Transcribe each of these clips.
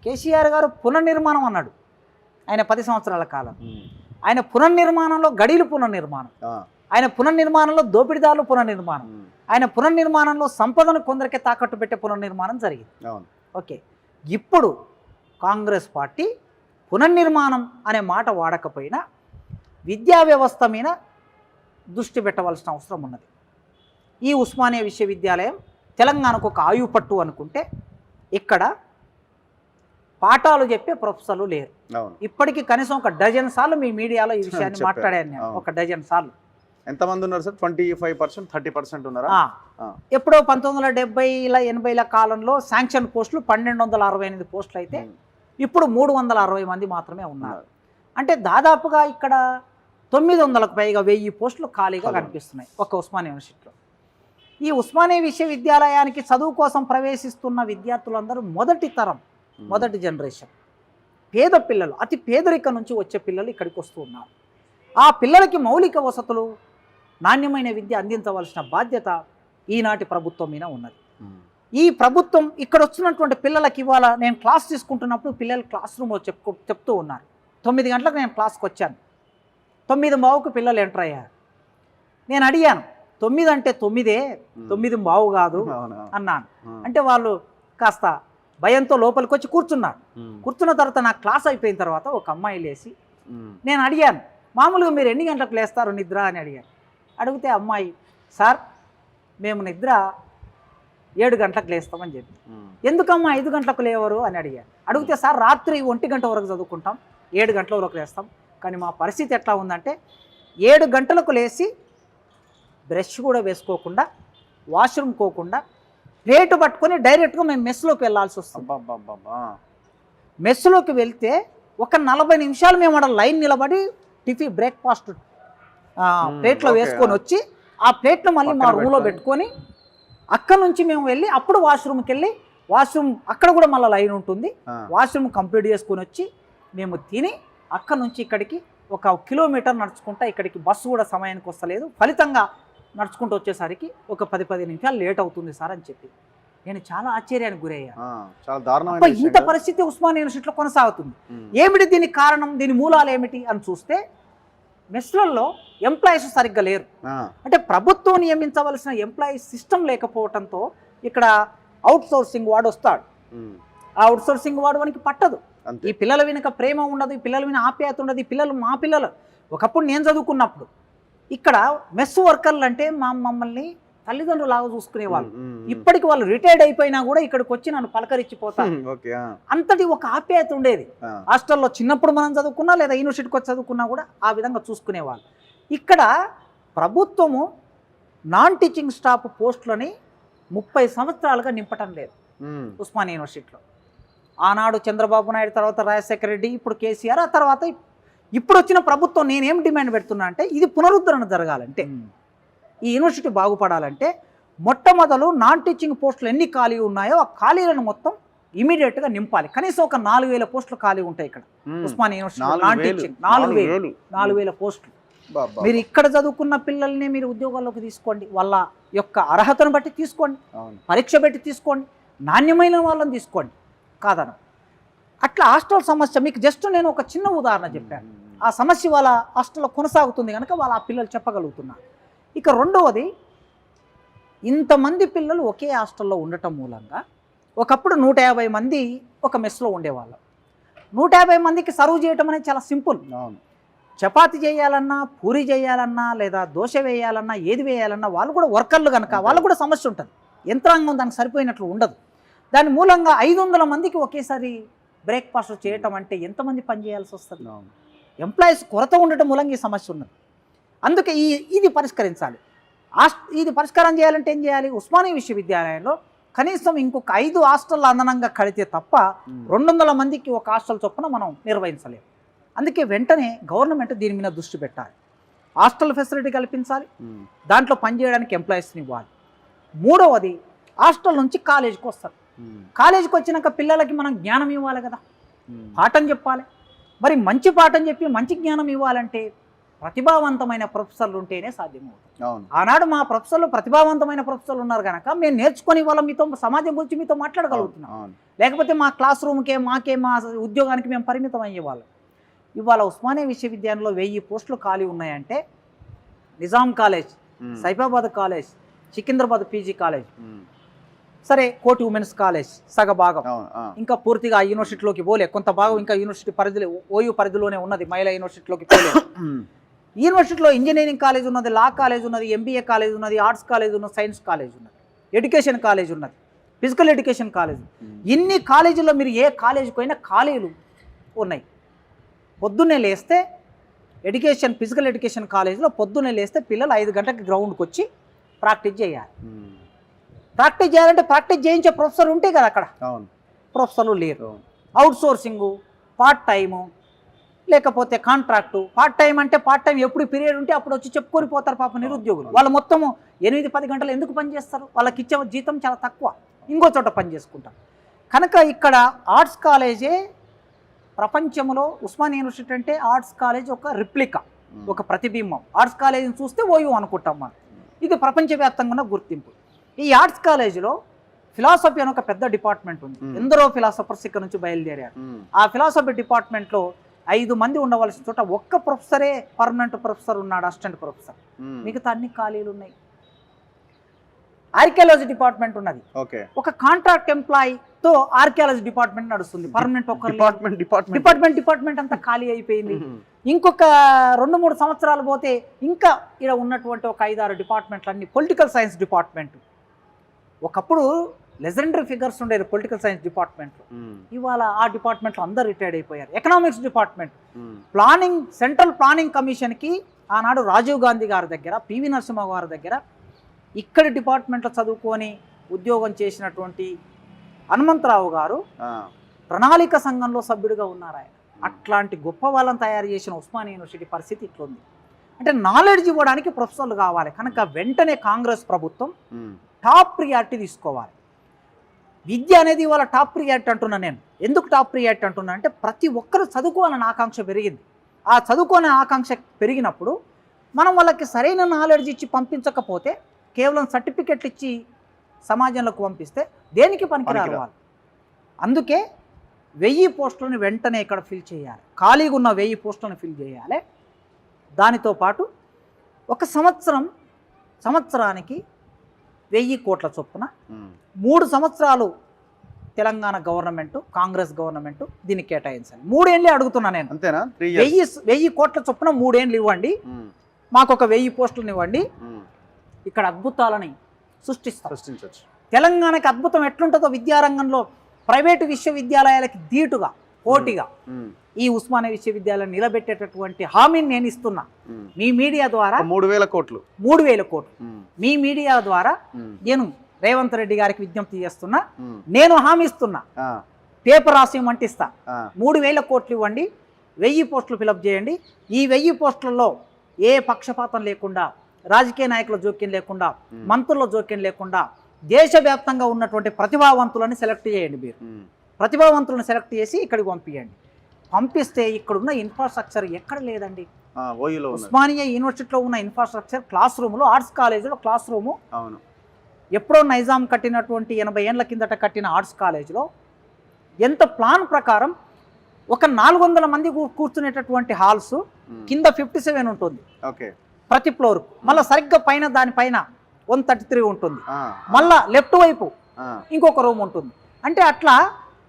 కేసీఆర్ గారు పునర్నిర్మాణం అన్నాడు. ఆయన 10 సంవత్సరాల కాలం. ఆయన పునర్నిర్మాణంలో గడీలు పునర్నిర్మాణం, ఆయన పునర్నిర్మాణంలో దోపిడీదారులు పునర్నిర్మాణం, ఆయన పునర్నిర్మాణంలో సంపదను కొందరికే తాకట్టు పెట్టే పునర్నిర్మాణం జరిగింది. ఓకే, ఇప్పుడు కాంగ్రెస్ పార్టీ పునర్నిర్మాణం అనే మాట వాడకపోయినా విద్యా వ్యవస్థ మీద దృష్టి పెట్టవలసిన అవసరం ఉన్నది. ఈ ఉస్మానియా విశ్వవిద్యాలయం తెలంగాణకు ఒక ఆయుపట్టు అనుకుంటే ఇక్కడ పాఠాలు చెప్పే ప్రొఫెసర్లు లేరు. ఇప్పటికీ కనీసం ఒక డజన్ సార్లు మీ మీడియాలో ఈ విషయాన్ని మాట్లాడాను నేను, ఒక డజన్ సార్లు. ఎంతమంది ఉన్నారు సార్? 25%, 30% ఉన్నారా? ఎప్పుడో 1970ల 80ల కాలంలో శాంక్షన్ పోస్టులు 1268 పోస్టులు అయితే ఇప్పుడు 360 మంది మాత్రమే ఉన్నారు. అంటే దాదాపుగా ఇక్కడ 900కు పైగా 1000 పోస్టులు ఖాళీగా కనిపిస్తున్నాయి ఒక ఉస్మానియా యూనివర్సిటీలో. ఈ ఉస్మానియా విశ్వవిద్యాలయానికి చదువు కోసం ప్రవేశిస్తున్న విద్యార్థులందరూ మొదటి తరం, మొదటి జనరేషన్ పేద పిల్లలు, అతి పేదరికం నుంచి వచ్చే పిల్లలు ఇక్కడికి వస్తూ ఉన్నారు. ఆ పిల్లలకి మౌలిక వసతులు, నాణ్యమైన విద్య అందించవలసిన బాధ్యత ఈనాటి ప్రభుత్వం మీద ఉన్నది. ఈ ప్రభుత్వం ఇక్కడ వచ్చినటువంటి పిల్లలకి ఇవాళ నేను క్లాస్ తీసుకుంటున్నప్పుడు పిల్లలు క్లాస్ రూమ్లో చెప్తూ ఉన్నారు. 9 గంటలకు నేను క్లాస్కి వచ్చాను, 9:15కు పిల్లలు ఎంటర్ అయ్యారు. నేను అడిగాను 9 అంటే 9, 9:15 కాదు అన్నాను. అంటే వాళ్ళు కాస్త భయంతో లోపలికి వచ్చి కూర్చున్నారు. కూర్చున్న తర్వాత నా క్లాస్ అయిపోయిన తర్వాత ఒక అమ్మాయి లేచి, నేను అడిగాను మామూలుగా మీరు ఎన్ని గంటలకు లేస్తారు నిద్ర అని అడిగాను. అడిగితే అమ్మాయి, సార్ మేము నిద్ర 7 గంటలకు లేస్తామని చెప్పి. ఎందుకమ్మా 5 గంటలకు లేవరు అని అడిగాను. అడిగితే సార్ రాత్రి 1 గంట వరకు చదువుకుంటాం, 7 గంటల వరకు లేస్తాం, కానీ మా పరిస్థితి ఎట్లా ఉందంటే 7 గంటలకు లేచి బ్రష్ కూడా వేసుకోకుండా, వాష్రూమ్ పోకుండా, ప్లేట్ పట్టుకొని డైరెక్ట్గా మేము మెస్లోకి వెళ్ళాల్సి వస్తుంది. మెస్లోకి వెళ్తే ఒక 40 నిమిషాలు మేము అక్కడ లైన్ నిలబడి టిఫిన్ బ్రేక్ఫాస్ట్ ప్లేట్లో వేసుకొని వచ్చి ఆ ప్లేట్ను మళ్ళీ మా రూమ్లో పెట్టుకొని అక్కడ నుంచి మేము వెళ్ళి అప్పుడు వాష్రూమ్కి వెళ్ళి, వాష్రూమ్ అక్కడ కూడా మళ్ళీ లైన్ ఉంటుంది, వాష్రూమ్ కంప్లీట్ చేసుకొని వచ్చి మేము తిని అక్కడ నుంచి ఇక్కడికి 1 కిలోమీటర్ నడుచుకుంటా, ఇక్కడికి బస్సు కూడా సమయానికి వస్తలేదు, ఫలితంగా నడుచుకుంటూ వచ్చేసరికి ఒక 10-15 నిమిషాలు లేట్ అవుతుంది సార్ అని చెప్పి నేను చాలా ఆశ్చర్యానికి గురయ్యాను. ఇంత పరిస్థితి ఉస్మానియా యూనివర్సిటీలో కొనసాగుతుంది. ఏమిటి దీనికి కారణం, దీని మూలాలు ఏమిటి అని చూస్తే మెస్లలో ఎంప్లాయీస్ సరిగ్గా లేరు. అంటే ప్రభుత్వం నియమించవలసిన ఎంప్లాయీస్ సిస్టమ్ లేకపోవడంతో ఇక్కడ అవుట్ సోర్సింగ్ వాడు వస్తాడు. ఆ అవుట్ సోర్సింగ్ వాడు వానికి పట్టదు. ఈ పిల్లల వెనుక ప్రేమ ఉండదు, ఈ పిల్లల వెనుక ఆప్యాయత ఉండదు. ఈ పిల్లలు మా పిల్లలు. ఒకప్పుడు నేను చదువుకున్నప్పుడు ఇక్కడ మెస్ వర్కర్లు అంటే మమ్మల్ని తల్లిదండ్రులాగా చూసుకునేవాళ్ళు. ఇప్పటికి వాళ్ళు రిటైర్డ్ అయిపోయినా కూడా ఇక్కడికి వచ్చి నన్ను పలకరించిపోతాను. అంతటి ఒక ఆప్యాయత ఉండేది. హాస్టల్లో చిన్నప్పుడు మనం చదువుకున్నా లేదా యూనివర్సిటీకి వచ్చి చదువుకున్నా కూడా ఆ విధంగా చూసుకునేవాళ్ళు. ఇక్కడ ప్రభుత్వము నాన్ టీచింగ్ స్టాఫ్ పోస్టులని 30 సంవత్సరాలుగా నింపటం లేదు ఉస్మానియా యూనివర్సిటీలో. ఆనాడు చంద్రబాబు నాయుడు, తర్వాత రాజశేఖర రెడ్డి, ఇప్పుడు కేసీఆర్, ఆ తర్వాత ఇప్పుడు వచ్చిన ప్రభుత్వం నేనేం డిమాండ్ పెడుతున్నా అంటే ఇది పునరుద్ధరణ జరగాలంటే, ఈ యూనివర్సిటీ బాగుపడాలంటే మొట్టమొదలు నాన్ టీచింగ్ పోస్టులు ఎన్ని ఖాళీ ఉన్నాయో ఆ ఖాళీలను మొత్తం ఇమీడియట్గా నింపాలి. కనీసం ఒక 4000 పోస్టులు ఖాళీ ఉంటాయి ఇక్కడ ఉస్మానియా యూనివర్సిటీ నాన్ టీచింగ్. 4000 పోస్టులు. మీరు ఇక్కడ చదువుకున్న పిల్లల్ని మీరు ఉద్యోగాల్లోకి తీసుకోండి, వాళ్ళ యొక్క అర్హతను బట్టి తీసుకోండి, పరీక్ష పెట్టి తీసుకోండి, నాణ్యమైన వాళ్ళని తీసుకోండి, కాదన. అట్లా హాస్టల్ సమస్య మీకు జస్ట్ నేను ఒక చిన్న ఉదాహరణ చెప్పాను. ఆ సమస్య వాళ్ళ హాస్టల్లో కొనసాగుతుంది కనుక వాళ్ళ ఆ పిల్లలు చెప్పగలుగుతున్నారు. ఇక రెండవది, ఇంతమంది పిల్లలు ఒకే హాస్టల్లో ఉండటం మూలంగా ఒకప్పుడు 150 మంది ఒక మెస్లో ఉండేవాళ్ళం. 150 మందికి సర్వ్ చేయటం అనేది చాలా సింపుల్. చపాతి చేయాలన్నా, పూరి చేయాలన్నా, లేదా దోశ వేయాలన్నా, ఏది వేయాలన్నా వాళ్ళు కూడా వర్కర్లు కనుక వాళ్ళకు కూడా సమస్య ఉంటుంది. యంత్రాంగం దానికి సరిపోయినట్లు ఉండదు. దాని మూలంగా 500 మందికి ఒకేసారి బ్రేక్ఫాస్ట్ చేయటం అంటే ఎంతమంది పని చేయాల్సి వస్తుంది? ఎంప్లాయీస్ కొరత ఉండటం మూలంగా ఈ సమస్య ఉన్నది. అందుకే ఇది పరిష్కరించాలి. ఇది పరిష్కారం చేయాలంటే ఏం చేయాలి? ఉస్మానియా విశ్వవిద్యాలయంలో కనీసం ఇంకొక 5 హాస్టళ్ళు అదనంగా కడితే తప్ప 200 మందికి ఒక హాస్టల్ చొప్పున మనం నిర్వహించలేము. అందుకే వెంటనే గవర్నమెంట్ దీని మీద దృష్టి పెట్టాలి. హాస్టల్ ఫెసిలిటీ కల్పించాలి, దాంట్లో పనిచేయడానికి ఎంప్లాయీస్ని ఇవ్వాలి. మూడవది, హాస్టల్ నుంచి కాలేజీకి వస్తారు. కాలేజీకి వచ్చినాక పిల్లలకి మనం జ్ఞానం ఇవ్వాలి కదా, పాఠం చెప్పాలి. మరి మంచి పాఠం చెప్పి మంచి జ్ఞానం ఇవ్వాలంటే ప్రతిభావంతమైన ప్రొఫెసర్లు ఉంటేనే సాధ్యమవుతుంది. అవును. ఆనాడు మా ప్రొఫెసర్లు ప్రతిభావంతమైన ప్రొఫెసర్లు ఉన్నారు కనుక మేము నేర్చుకొని వాళ్ళ మీతో సమాజం గురించి మీతో మాట్లాడగలుగుతున్నాం. అవును. లేకపోతే మా క్లాస్ రూమ్కే మా ఉద్యోగానికి మేము పరిమితం అయ్యేవాళ్ళం. ఇవాళ ఉస్మానియా విశ్వవిద్యాలయంలో 1000 పోస్టులు ఖాళీ ఉన్నాయంటే Nizam college, Saifabad college, Secunderabad PG college, సరే కోటి ఉమెన్స్ కాలేజ్ సగభాగం, ఇంకా పూర్తిగా ఆ యూనివర్సిటీలోకి పోలే, కొంత భాగం ఇంకా యూనివర్సిటీ పరిధిలో ఓయూ పరిధిలోనే ఉన్నది, మహిళా యూనివర్సిటీలోకి పోలే. యూనివర్సిటీలో ఇంజనీరింగ్ కాలేజ్ ఉన్నది, లా కాలేజ్ ఉన్నది, ఎంబీఏ కాలేజ్ ఉన్నది, ఆర్ట్స్ కాలేజ్ ఉన్నది, సైన్స్ కాలేజ్ ఉన్నది, ఎడ్యుకేషన్ కాలేజ్ ఉన్నది, ఫిజికల్ ఎడ్యుకేషన్ కాలేజ్. ఇన్ని కాలేజీల్లో మీరు ఏ కాలేజీకి పోయినా ఖాళీలు ఉన్నాయి. పొద్దున్నే లేస్తే ఫిజికల్ ఎడ్యుకేషన్ కాలేజీలో పొద్దున్నే లేస్తే పిల్లలు 5 గంటలకు గ్రౌండ్కి వచ్చి ప్రాక్టీస్ చేయాలి. ప్రాక్టీస్ చేయాలంటే ప్రాక్టీస్ చేయించే ప్రొఫెసర్ ఉంటే కదా అక్కడ. ప్రొఫెసర్లు లేరు. అవుట్ సోర్సింగు, పార్ట్ టైము, లేకపోతే కాంట్రాక్టు. పార్ట్ టైం అంటే పార్ట్ టైం ఎప్పుడు పీరియడ్ ఉంటే అప్పుడు వచ్చి చెప్పుకొని పోతారు పాప నిరుద్యోగులు. వాళ్ళు మొత్తము 8-10 గంటలు ఎందుకు పని చేస్తారు? వాళ్ళకి ఇచ్చే జీతం చాలా తక్కువ, ఇంకో చోట పని చేసుకుంటారు. కనుక ఇక్కడ ఆర్ట్స్ కాలేజే ప్రపంచంలో, ఉస్మానియా యూనివర్సిటీ అంటే ఆర్ట్స్ కాలేజ్ ఒక రిప్లికా, ఒక ప్రతిబింబం. ఆర్ట్స్ కాలేజీని చూస్తే ఓయూ అనుకుంటాం మనం. ఇది ప్రపంచవ్యాప్తంగా ఉన్న గుర్తింపు. ఈ ఆర్ట్స్ కాలేజీలో ఫిలాసఫీ అని ఒక పెద్ద డిపార్ట్మెంట్ ఉంది. ఎందరో ఫిలాసఫర్స్ ఇక్కడ నుంచి బయలుదేరారు. ఆ ఫిలాసఫీ డిపార్ట్మెంట్లో 5 మంది ఉండవలసిన చోట ఒక్క ప్రొఫెసరే పర్మనెంట్ ప్రొఫెసర్ ఉన్నాడు, అసిస్టెంట్ ప్రొఫెసర్. మిగతా అన్ని ఖాళీలు ఉన్నాయి. ఆర్కియాలజీ డిపార్ట్మెంట్ ఉన్నది. ఒక కాంట్రాక్ట్ ఎంప్లాయీతో ఆర్కియాలజీ డిపార్ట్మెంట్ నడుస్తుంది. పర్మనెంట్ ఒక డిపార్ట్మెంట్ అంతా ఖాళీ అయిపోయింది. ఇంకొక 2-3 సంవత్సరాలు పోతే ఇంకా ఇక్కడ ఉన్నటువంటి ఒక 5-6 డిపార్ట్మెంట్లు అన్ని పొలిటికల్ సైన్స్ డిపార్ట్మెంట్. ఒకప్పుడు లెజెండరీ ఫిగర్స్ ఉండేది పొలిటికల్ సైన్స్ డిపార్ట్మెంట్లో. ఇవాళ ఆ డిపార్ట్మెంట్లో అందరు రిటైర్డ్ అయిపోయారు. ఎకనామిక్స్ డిపార్ట్మెంట్, సెంట్రల్ ప్లానింగ్ కమిషన్కి ఆనాడు రాజీవ్ గాంధీ గారి దగ్గర, పివి నరసింహ గారి దగ్గర ఇక్కడి డిపార్ట్మెంట్లో చదువుకొని ఉద్యోగం చేసినటువంటి హనుమంతరావు గారు ప్రణాళిక సంఘంలో సభ్యుడిగా ఉన్నారు. ఆయన అట్లాంటి గొప్ప వాళ్ళని తయారు చేసిన ఉస్మానియా యూనివర్సిటీ పరిస్థితి ఇట్లుంది. అంటే నాలెడ్జ్ ఇవ్వడానికి ప్రొఫెసర్లు కావాలి. కనుక వెంటనే కాంగ్రెస్ ప్రభుత్వం టాప్ ప్రియారిటీ తీసుకోవాలి. విద్య అనేది ఇవాళ టాప్ ప్రియారిటీ అంటున్నా నేను. ఎందుకు టాప్ ప్రియారిటీ అంటున్నా అంటే ప్రతి ఒక్కరు చదువుకోవాలని ఆకాంక్ష పెరిగింది. ఆ చదువుకోని ఆకాంక్ష పెరిగినప్పుడు మనం వాళ్ళకి సరైన నాలెడ్జ్ ఇచ్చి పంపించకపోతే, కేవలం సర్టిఫికెట్లు ఇచ్చి సమాజంలోకి పంపిస్తే దేనికి పనికిరారు వాళ్ళు. అందుకే 1000 పోస్టులను వెంటనే ఇక్కడ ఫిల్ చేయాలి. ఖాళీగా ఉన్న 1000 పోస్టులను ఫిల్ చేయాలి. దానితో పాటు ఒక సంవత్సరానికి 1000 కోట్ల చొప్పున 3 సంవత్సరాలు తెలంగాణ గవర్నమెంట్, కాంగ్రెస్ గవర్నమెంట్ దీన్ని కేటాయించాలి. 3 ఏళ్ళే అడుగుతున్నా నేను. అంతేనా? 1000 కోట్ల చొప్పున 3 ఏళ్ళు ఇవ్వండి, మాకు ఒక 1000 పోస్టులను ఇవ్వండి. ఇక్కడ అద్భుతాలని సృష్టించవచ్చు. తెలంగాణకి అద్భుతం ఎట్లుంటుందో విద్యారంగంలో ప్రైవేటు విశ్వవిద్యాలయాలకి ధీటుగా, పోటీగా ఈ ఉస్మానియా విశ్వవిద్యాలయం నిలబెట్టేటటువంటి హామీని నేను ఇస్తున్నా. మీ మీడియా ద్వారా 3000 కోట్లు మీ మీడియా ద్వారా నేను రేవంత్ రెడ్డి గారికి విజ్ఞప్తి చేస్తున్నా. నేను హామీ ఇస్తున్నా, పేపర్ రాసి మంటిస్తా. 3000 కోట్లు ఇవ్వండి, 1000 పోస్టులు ఫిలప్ చేయండి. ఈ 1000 పోస్టులలో ఏ పక్షపాతం లేకుండా, రాజకీయ నాయకుల జోక్యం లేకుండా, మంత్రుల జోక్యం లేకుండా దేశవ్యాప్తంగా ఉన్నటువంటి ప్రతిభావంతులను సెలెక్ట్ చేయండి. మీరు ప్రతిభావంతులను సెలెక్ట్ చేసి ఇక్కడికి పంపిస్తే ఇక్కడున్న ఇన్ఫ్రాస్ట్రక్చర్ ఎక్కడ లేదండి. ఉస్మానియా యూనివర్సిటీలో ఉన్న ఇన్ఫ్రాస్ట్రక్చర్, క్లాస్ రూములు, ఆర్ట్స్ కాలేజీలో క్లాస్ రూము ఎప్పుడో నైజాం కట్టినటువంటి 80 ఏళ్ల కిందట కట్టిన ఆర్ట్స్ కాలేజీలో ఎంత ప్లాన్ ప్రకారం ఒక 400 మంది కూర్చునేటటువంటి హాల్స్ కింద 57 ఉంటుంది ప్రతి ఫ్లోర్. మళ్ళీ సరిగ్గా దానిపైన 133 ఉంటుంది. మళ్ళా లెఫ్ట్ వైపు ఇంకొక రూమ్ ఉంటుంది. అంటే అట్లా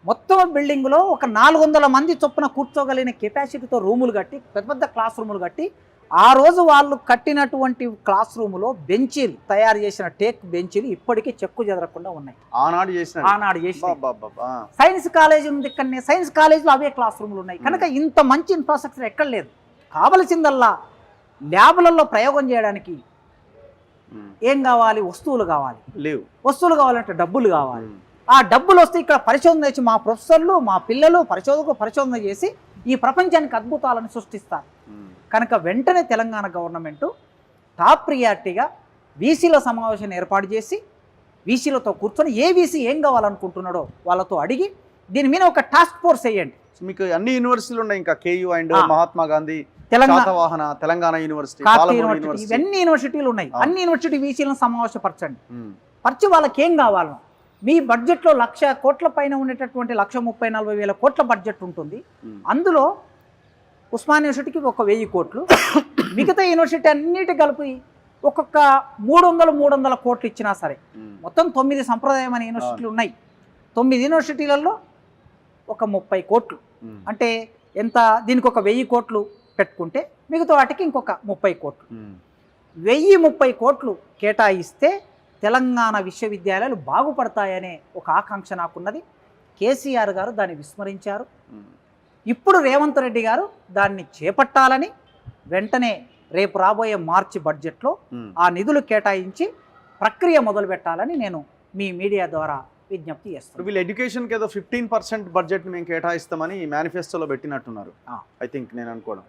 మొత్తం బిల్డింగ్లో ఒక 400 మంది చొప్పున కూర్చోగలిగిన కెపాసిటీతో రూములు కట్టి, పెద్ద పెద్ద క్లాస్ రూములు కట్టి, ఆ రోజు వాళ్ళు కట్టినటువంటి క్లాస్ రూములో బెంచీలు తయారు చేసిన టేక్ బెంచీలు ఇప్పటికీ చెక్కు చెదరకుండా ఉన్నాయి. ఆనాడు చేసిన సైన్స్ కాలేజ్ ఉంది ఇక్కడనే. సైన్స్ కాలేజ్లో అవే క్లాస్ రూములు ఉన్నాయి. కనుక ఇంత మంచి ఇన్ఫ్రాస్ట్రక్చర్ ఎక్కడ లేదు. కావలసిందల్లా ల్యాబ్లలో ప్రయోగం చేయడానికి ఏం కావాలి? వస్తువులు కావాలి. వస్తువులు కావాలంటే డబ్బులు కావాలి. ఆ డబ్బులు వస్తే ఇక్కడ పరిశోధన చేసి మా ప్రొఫెసర్లు, మా పిల్లలు పరిశోధన చేసి ఈ ప్రపంచానికి అద్భుతాలను సృష్టిస్తారు. కనుక వెంటనే తెలంగాణ గవర్నమెంటు టాప్ ప్రియారిటీగా వీసీల సమావేశాన్ని ఏర్పాటు చేసి వీసీలతో కూర్చొని ఏ వీసీ ఏం కావాలనుకుంటున్నాడో వాళ్ళతో అడిగి దీని మీద ఒక టాస్క్ ఫోర్స్ వేయండి. మీకు అన్ని యూనివర్సిటీలు ఉన్నాయి, ఇంకా KU and Mahatma Gandhi Telangana Satavahana Telangana university Kakatiya Palamuru university university ఇవన్నీ యూనివర్సిటీలు ఉన్నాయి. ఆ. అన్ని యూనివర్సిటీ వీసీలను సమావేశపరచండి. ఉమ్, పరిచి వాళ్ళకి ఏం కావాలను మీ బడ్జెట్లో 1,00,000 కోట్ల పైన ఉండేటటువంటి 1,30,40,000 కోట్ల బడ్జెట్ ఉంటుంది. ఉమ్, అందులో ఉస్మాన్ యూనివర్సిటీకి 1,000 కోట్లు, మిగతా యూనివర్సిటీ అన్నిటి కలిపి ఒక్కొక్క 300 కోట్లు ఇచ్చినా సరే ఉమ్, మొత్తం 9 సంప్రదాయమైన యూనివర్సిటీలు ఉన్నాయి. 9 యూనివర్సిటీలలో ఒక 30 కోట్లు ఉమ్, అంటే ఎంత, దీనికి ఒక 1,000 కోట్లు పెట్టుకుంటే మిగతా వాటికి ఇంకొక 30 కోట్లు, ఉమ్, 1,030 కోట్లు కేటాయిస్తే తెలంగాణ విశ్వవిద్యాలయాలు బాగుపడతాయనే ఒక ఆకాంక్ష నాకున్నది. కేసీఆర్ గారు దాన్ని విస్మరించారు. ఉమ్. ఇప్పుడు రేవంత్ రెడ్డి గారు దాన్ని చేపట్టాలని వెంటనే రేపు రాబోయే మార్చి బడ్జెట్లో ఉమ్. ఆ నిధులు కేటాయించి ప్రక్రియ మొదలు పెట్టాలని నేను మీ మీడియా ద్వారా విజ్ఞప్తి ఇప్పుడు చేస్తున్నాను. వీళ్ళు ఎడ్యుకేషన్కి ఏదో 15% బడ్జెట్ మేము కేటాయిస్తామని మేనిఫెస్టోలో పెట్టినట్టున్నారు. ఆ. ఐ థింక్ నేను అనుకోవడం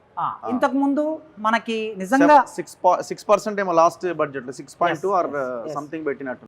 ఇంతకు ముందు మనకి నిజంగా 6% ఏమో last budget 6.2 or Yes, yes. Something పెట్టినట్టు